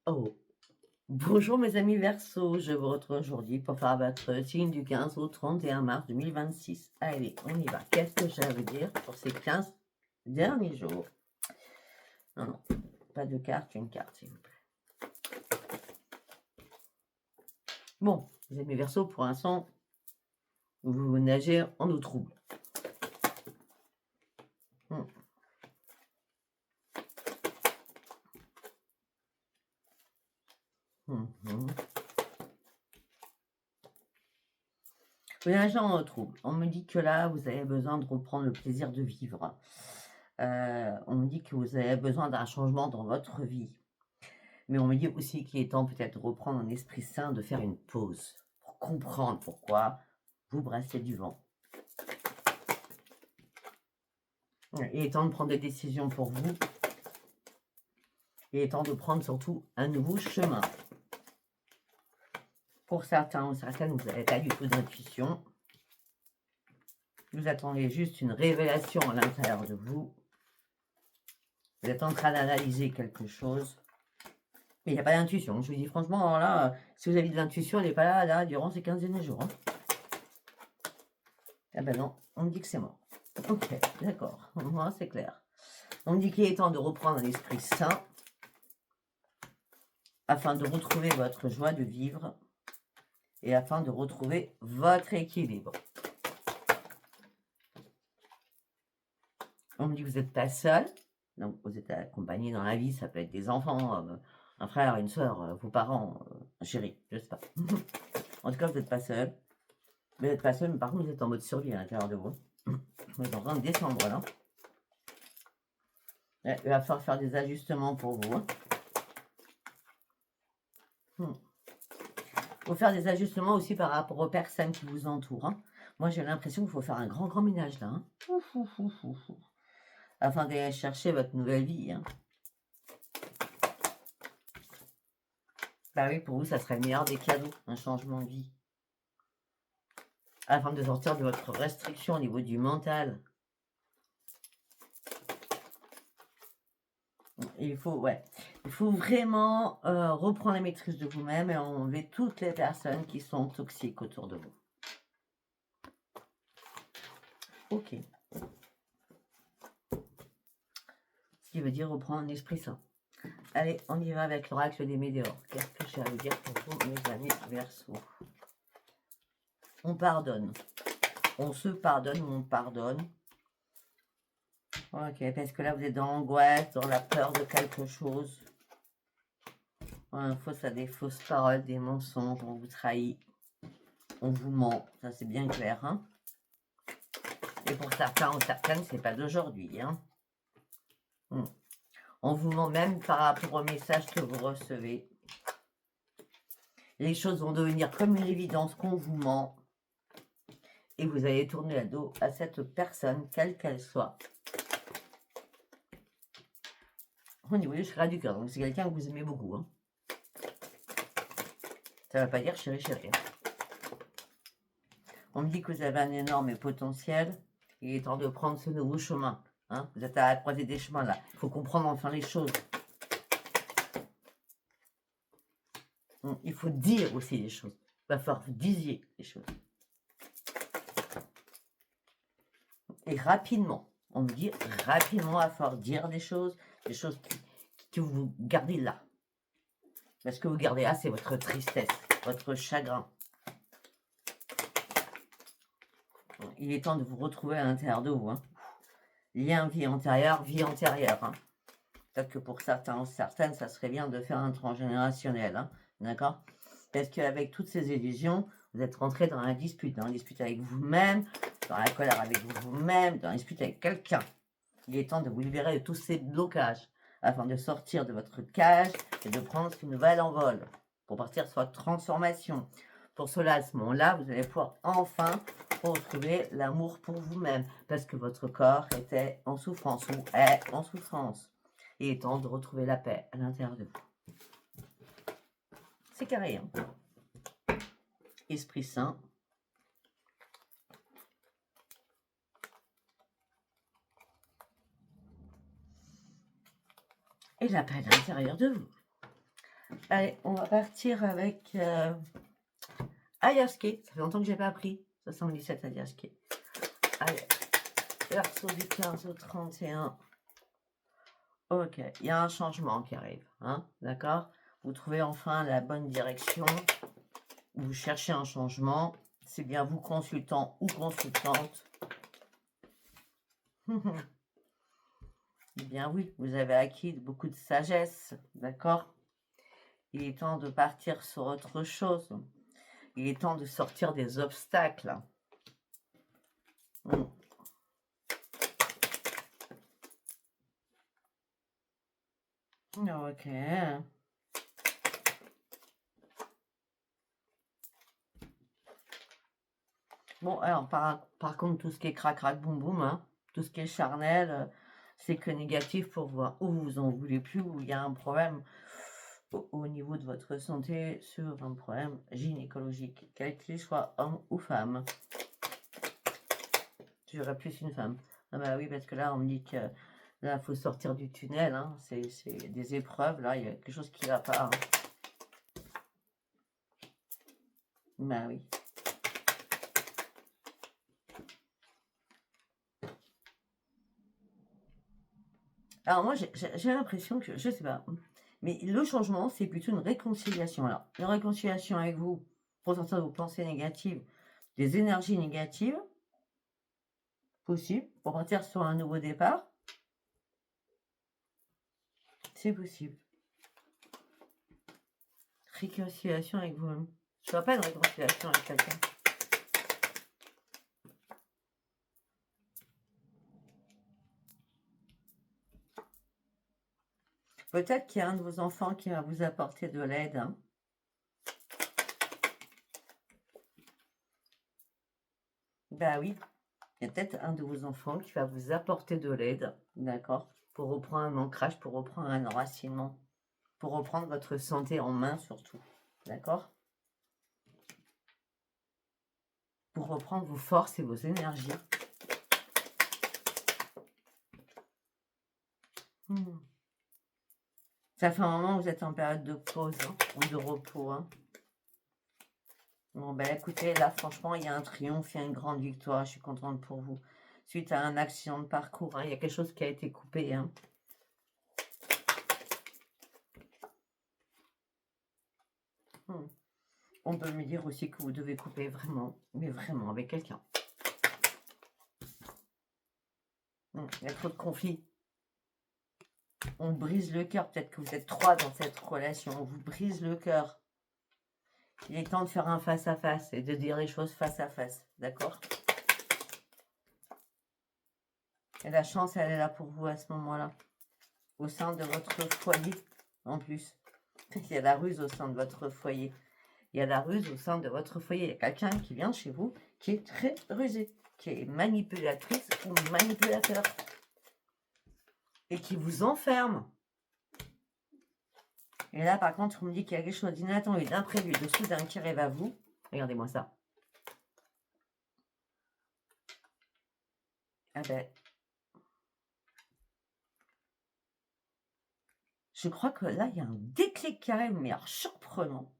Oh, bonjour mes amis Verseau, je vous retrouve aujourd'hui pour faire votre signe du 15 au 31 mars 2026. Allez, on y va. Qu'est-ce que ça veut dire pour ces 15 derniers jours? Non, non, pas de carte, une carte s'il vous plaît. Bon, les amis Verseau, pour l'instant, vous nagez en eau trouble. Vous nagez en eau trouble. On me dit que là, vous avez besoin de reprendre le plaisir de vivre. On me dit que vous avez besoin d'un changement dans votre vie. Mais on me dit aussi qu'il est temps peut-être de reprendre un esprit sain, de faire une pause pour comprendre pourquoi vous brassez du vent. Il est temps de prendre des décisions pour vous. Il est temps de prendre surtout un nouveau chemin. Pour certains ou certaines, vous n'avez pas du tout d'intuition. Vous attendez juste une révélation à l'intérieur de vous. Vous êtes en train d'analyser quelque chose. Mais il n'y a pas d'intuition. Je vous dis franchement, là, si vous avez de l'intuition, elle n'est pas là durant ces 15 derniers jours. Hein. Ah ben non, on me dit que c'est mort. Ok, d'accord, moi c'est clair. On me dit qu'il est temps de reprendre un esprit sain afin de retrouver votre joie de vivre et afin de retrouver votre équilibre. On me dit que vous n'êtes pas seul, donc vous êtes accompagné dans la vie, ça peut être des enfants, un frère, une soeur, vos parents, un chéri, je sais pas. En tout cas, vous n'êtes pas seul. Vous n'êtes pas seul, mais par contre, vous êtes en mode survie à l'intérieur de vous. Vous êtes en train de descendre là. Ouais, il va falloir faire des ajustements pour vous. Il faut faire des ajustements aussi par rapport aux personnes qui vous entourent. Hein. Moi, j'ai l'impression qu'il faut faire un grand ménage là. Hein. Afin d'aller chercher votre nouvelle vie. Hein. Bah oui, pour vous, ça serait le meilleur des cadeaux, un changement de vie. Afin de sortir de votre restriction au niveau du mental. Il faut vraiment reprendre la maîtrise de vous-même et enlever toutes les personnes qui sont toxiques autour de vous. Ok. Ce qui veut dire reprendre un esprit sain. Allez, on y va avec l'oracle des météores. Qu'est-ce que j'ai à vous dire pour vous, mes amis Verseau? On pardonne. On se pardonne ou on pardonne. Ok, parce que là, vous êtes dans l'angoisse, dans la peur de quelque chose. Face à des fausses paroles, des mensonges, on vous trahit. On vous ment. Ça, c'est bien clair. Hein, et pour certains ou certaines, c'est pas d'aujourd'hui. Hein. On vous ment même par rapport au message que vous recevez. Les choses vont devenir comme une évidence qu'on vous ment. Et vous allez tourner le dos à cette personne, quelle qu'elle soit. Au niveau du chakra du cœur, donc c'est quelqu'un que vous aimez beaucoup. Hein. Ça ne va pas dire chéri chéri. On me dit que vous avez un énorme potentiel. Il est temps de prendre ce nouveau chemin. Hein. Vous êtes à la croisée des chemins là. Il faut comprendre enfin les choses. Il faut dire aussi les choses. Il va falloir que vous disiez les choses. Et rapidement. On me dit rapidement, il va falloir dire des choses que vous gardez là. Parce que vous gardez là, c'est votre tristesse, votre chagrin. Il est temps de vous retrouver à l'intérieur de vous. Hein. Lien vie antérieure. Hein. Peut-être que pour certains ou certaines, ça serait bien de faire un transgénérationnel. Hein. D'accord? Parce qu'avec toutes ces illusions, vous êtes rentré dans la dispute avec vous-même, dans la colère avec vous-même, dans la dispute avec quelqu'un. Il est temps de vous libérer de tous ces blocages afin de sortir de votre cage et de prendre ce nouvel envol pour partir sur votre transformation. Pour cela, à ce moment-là, vous allez pouvoir enfin retrouver l'amour pour vous-même parce que votre corps était en souffrance ou est en souffrance. Il est temps de retrouver la paix à l'intérieur de vous. C'est carré, hein? Esprit saint. Et la paix à l'intérieur de vous. Allez, on va partir avec Ayaske. Ça fait longtemps que je n'ai pas appris. 77 Ayaske. Allez, verso du 15 au 31. Ok, il y a un changement qui arrive. Hein, d'accord? Vous trouvez enfin la bonne direction. Vous cherchez un changement. C'est bien vous, consultant ou consultante. Eh bien oui, vous avez acquis beaucoup de sagesse. D'accord? Il est temps de partir sur autre chose. Il est temps de sortir des obstacles. Ok. Bon, alors, par contre, tout ce qui est crac-crac, boum-boum, hein, tout ce qui est charnel, c'est que négatif pour voir où vous en voulez plus, où il y a un problème au niveau de votre santé, sur un problème gynécologique, quel qu'il soit homme ou femme. J'aurais plus une femme. Ah bah oui, parce que là, on me dit que là, il faut sortir du tunnel, hein, c'est des épreuves, là, il y a quelque chose qui va pas. Hein. Bah oui. Alors moi, j'ai l'impression que, je sais pas, mais le changement, c'est plutôt une réconciliation. Alors, une réconciliation avec vous, pour sortir de vos pensées négatives, des énergies négatives, possible, pour partir sur un nouveau départ, c'est possible. Réconciliation avec vous-même. Je vois pas une réconciliation avec quelqu'un. Peut-être qu'il y a un de vos enfants qui va vous apporter de l'aide. Hein. Bah oui, il y a peut-être un de vos enfants qui va vous apporter de l'aide, d'accord, pour reprendre un ancrage, pour reprendre un enracinement, pour reprendre votre santé en main surtout, d'accord, pour reprendre vos forces et vos énergies. Ça fait un moment que vous êtes en période de pause hein, ou de repos. Hein. Bon, ben écoutez, là, franchement, il y a un triomphe, il y a une grande victoire. Je suis contente pour vous. Suite à un accident de parcours, hein, il y a quelque chose qui a été coupé. Hein. On peut me dire aussi que vous devez couper vraiment, mais vraiment avec quelqu'un. Il y a trop de conflits. On brise le cœur. Peut-être que vous êtes 3 dans cette relation. On vous brise le cœur. Il est temps de faire un face-à-face et de dire les choses face à face. D'accord? Et la chance, elle est là pour vous à ce moment-là. Au sein de votre foyer, en plus. Il y a la ruse au sein de votre foyer. Il y a la ruse au sein de votre foyer. Il y a quelqu'un qui vient chez vous qui est très rusé, qui est manipulatrice ou manipulateur. Et qui vous enferme. Et là, par contre, on me dit qu'il y a quelque chose d'inattendu, d'imprévu, de soudain qui arrive à vous. Regardez-moi ça. Ah ben, je crois que là, il y a un déclic qui arrive, mais alors surprenant.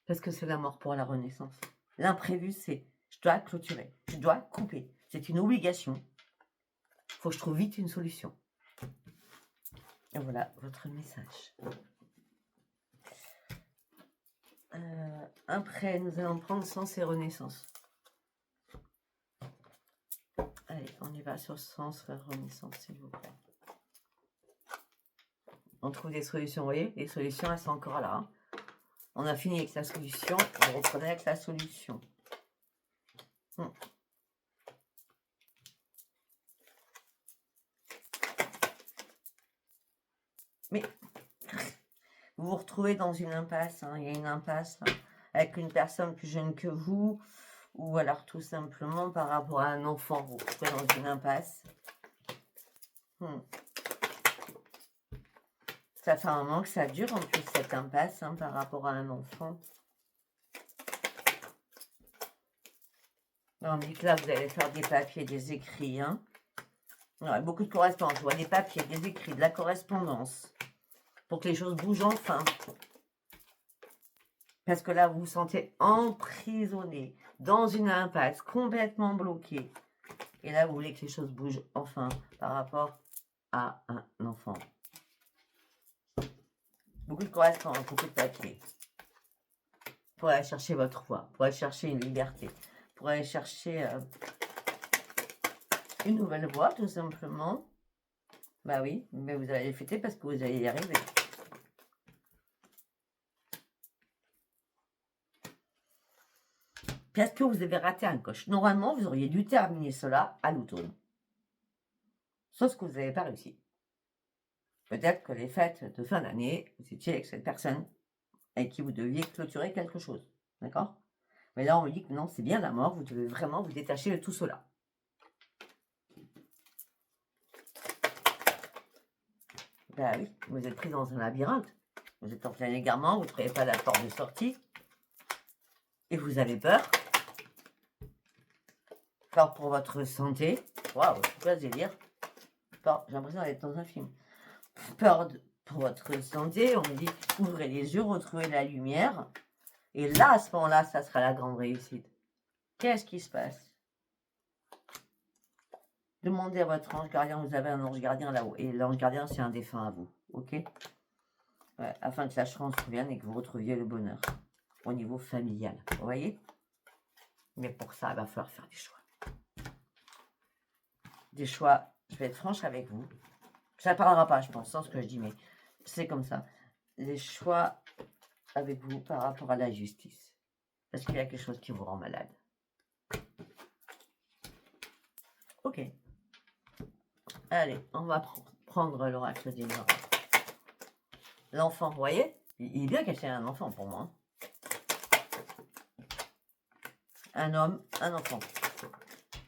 Parce que c'est la mort pour la renaissance. L'imprévu, c'est je dois clôturer, je dois couper. C'est une obligation. Il faut que je trouve vite une solution. Et voilà votre message. Après, nous allons prendre sens et renaissance. Allez, on y va sur sens et renaissance, s'il vous plaît. On trouve des solutions, vous voyez? Les solutions, elles sont encore là. Hein. On a fini avec la solution, on reprenait avec la solution. Mais vous vous retrouvez dans une impasse, hein. Il y a une impasse là, avec une personne plus jeune que vous, ou alors tout simplement par rapport à un enfant, vous vous retrouvez dans une impasse. Ça fait un moment que ça dure en plus cette impasse hein, par rapport à un enfant. On dit que là vous allez faire des papiers, des écrits. Hein. Ouais, beaucoup de correspondance. Je vois des papiers, des écrits, de la correspondance. pour que les choses bougent enfin. Parce que là, vous vous sentez emprisonné dans une impasse, complètement bloqué. Et là, vous voulez que les choses bougent enfin par rapport à un enfant. Beaucoup de correspondance, beaucoup de papier. Pour aller chercher votre foi, pour aller chercher une liberté, pour aller chercher une nouvelle voie, tout simplement. Bah oui, mais vous allez les fêter parce que vous allez y arriver. Parce que vous avez raté un coche. Normalement, vous auriez dû terminer cela à l'automne. Sauf que vous n'avez pas réussi. Peut-être que les fêtes de fin d'année, vous étiez avec cette personne avec qui vous deviez clôturer quelque chose. D'accord? Mais là, on me dit que non, c'est bien la mort. Vous devez vraiment vous détacher de tout cela. Ben oui, vous êtes pris dans un labyrinthe. Vous êtes en plein égarement, vous ne trouvez pas la porte de sortie. Et vous avez peur. Peur pour votre santé. Waouh, c'est quoi ce délire? J'ai l'impression d'être dans un film. Peur pour votre santé. On me dit, ouvrez les yeux, retrouvez la lumière. Et là, à ce moment-là, ça sera la grande réussite. Qu'est-ce qui se passe? Demandez à votre ange gardien, vous avez un ange gardien là-haut. Et l'ange gardien, c'est un défunt à vous. Ok? Ouais, afin que la chance revienne et que vous retrouviez le bonheur au niveau familial. Vous voyez? Mais pour ça, il va falloir faire des choix. Des choix, je vais être franche avec vous. Ça ne parlera pas, je pense, sans ce que je dis, mais c'est comme ça. Les choix avec vous par rapport à la justice. Parce qu'il y a quelque chose qui vous rend malade. Ok. Allez, on va prendre l'oracle des morts. L'enfant, vous voyez? Il est bien caché un enfant pour moi. Un homme, un enfant.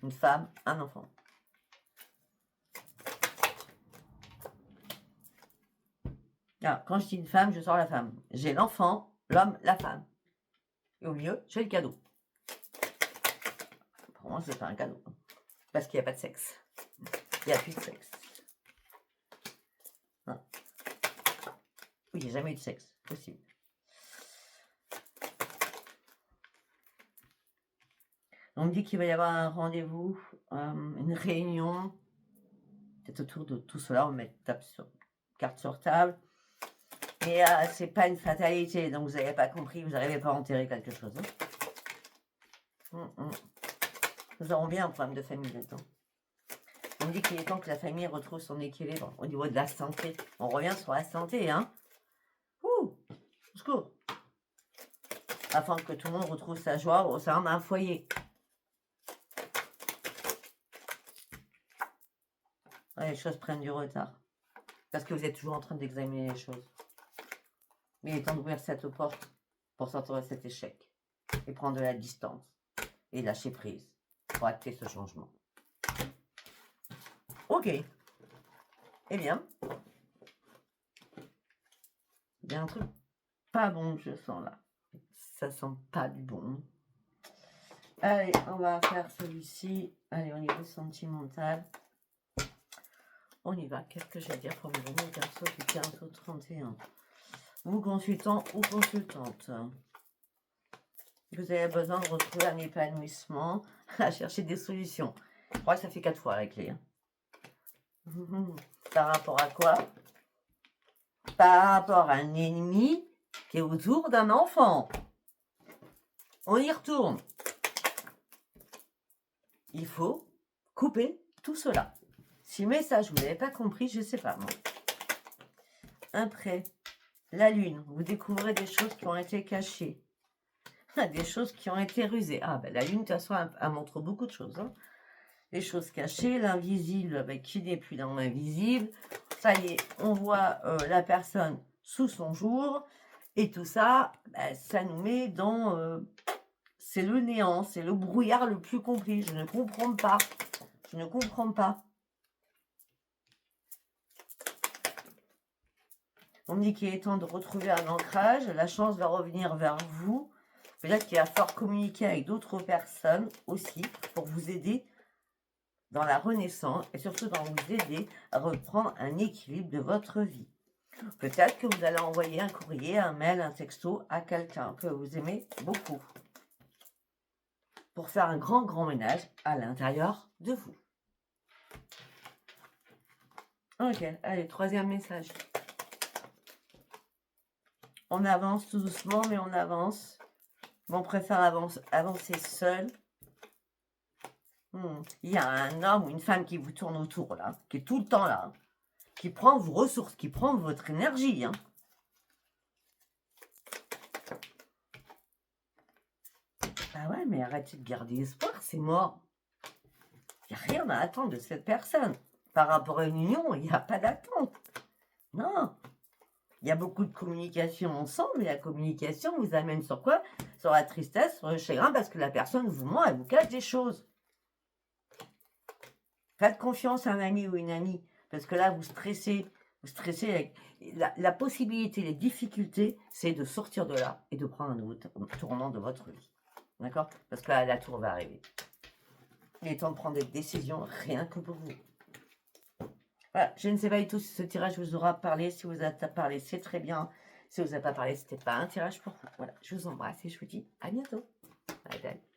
Une femme, un enfant. Alors, quand je dis une femme, je sors la femme. J'ai l'enfant, l'homme, la femme. Et au milieu, j'ai le cadeau. Pour moi, c'est pas un cadeau. Parce qu'il n'y a pas de sexe. Il n'y a plus de sexe. Non. Oui, il n'y a jamais eu de sexe. Possible. On me dit qu'il va y avoir un rendez-vous, une réunion. Peut-être autour de tout cela, on met carte sur table. Mais c'est pas une fatalité, donc vous n'avez pas compris, vous n'arrivez pas à enterrer quelque chose. Hein. Nous aurons bien un problème de famille là-dedans. On me dit qu'il est temps que la famille retrouve son équilibre au niveau de la santé. On revient sur la santé, hein. Ouh, au secours. Afin que tout le monde retrouve sa joie au sein d'un foyer. Ouais, les choses prennent du retard. Parce que vous êtes toujours en train d'examiner les choses. Mais il est temps d'ouvrir cette porte pour sortir de cet échec. Et prendre de la distance. Et lâcher prise. Pour acter ce changement. Ok. Eh bien. Il y a un truc pas bon que je sens là. Ça sent pas du bon. Allez, on va faire celui-ci. Allez, au niveau sentimental. On y va. Qu'est-ce que j'ai à dire pour vous donner perso du 15 au 31? Vous consultant ou consultante. Vous avez besoin de retrouver un épanouissement, à chercher des solutions. Je crois que ça fait 4 fois la clé. Hein. Par rapport à quoi? Par rapport à un ennemi qui est autour d'un enfant. On y retourne. Il faut couper tout cela. Si le message, vous n'avez pas compris, je ne sais pas moi. Après, la lune, vous découvrez des choses qui ont été cachées. Des choses qui ont été rusées. Ah, ben la lune, de toute façon, elle montre beaucoup de choses. Hein. Les choses cachées, l'invisible, ben, qui n'est plus dans l'invisible. Ça y est, on voit la personne sous son jour. Et tout ça, ben, ça nous met dans... c'est le néant, c'est le brouillard le plus complet. Je ne comprends pas. Je ne comprends pas. On me dit qu'il est temps de retrouver un ancrage. La chance va revenir vers vous. Peut-être qu'il va falloir communiquer avec d'autres personnes aussi pour vous aider dans la renaissance et surtout dans vous aider à reprendre un équilibre de votre vie. Peut-être que vous allez envoyer un courrier, un mail, un texto à quelqu'un que vous aimez beaucoup pour faire un grand ménage à l'intérieur de vous. Ok, allez, troisième message. On avance tout doucement, mais on avance. On préfère avancer seul. Il y a un homme ou une femme qui vous tourne autour, là, qui est tout le temps là, qui prend vos ressources, qui prend votre énergie. Ah ouais, mais arrêtez de garder espoir, c'est mort. Il n'y a rien à attendre de cette personne. Par rapport à une union, il n'y a pas d'attente. Non. Il y a beaucoup de communication ensemble, mais la communication vous amène sur quoi? Sur la tristesse, sur le chagrin, parce que la personne vous ment, elle vous cache des choses. Faites confiance à un ami ou une amie, parce que là, vous stressez avec la possibilité, les difficultés, c'est de sortir de là et de prendre un nouveau tournant de votre vie. D'accord? Parce que là, la tour va arriver. Il est temps de prendre des décisions rien que pour vous. Voilà, je ne sais pas du tout si ce tirage vous aura parlé. Si vous avez parlé, c'est très bien. Si vous n'avez pas parlé, ce n'était pas un tirage pour vous. Voilà, je vous embrasse et je vous dis à bientôt. Bye bye.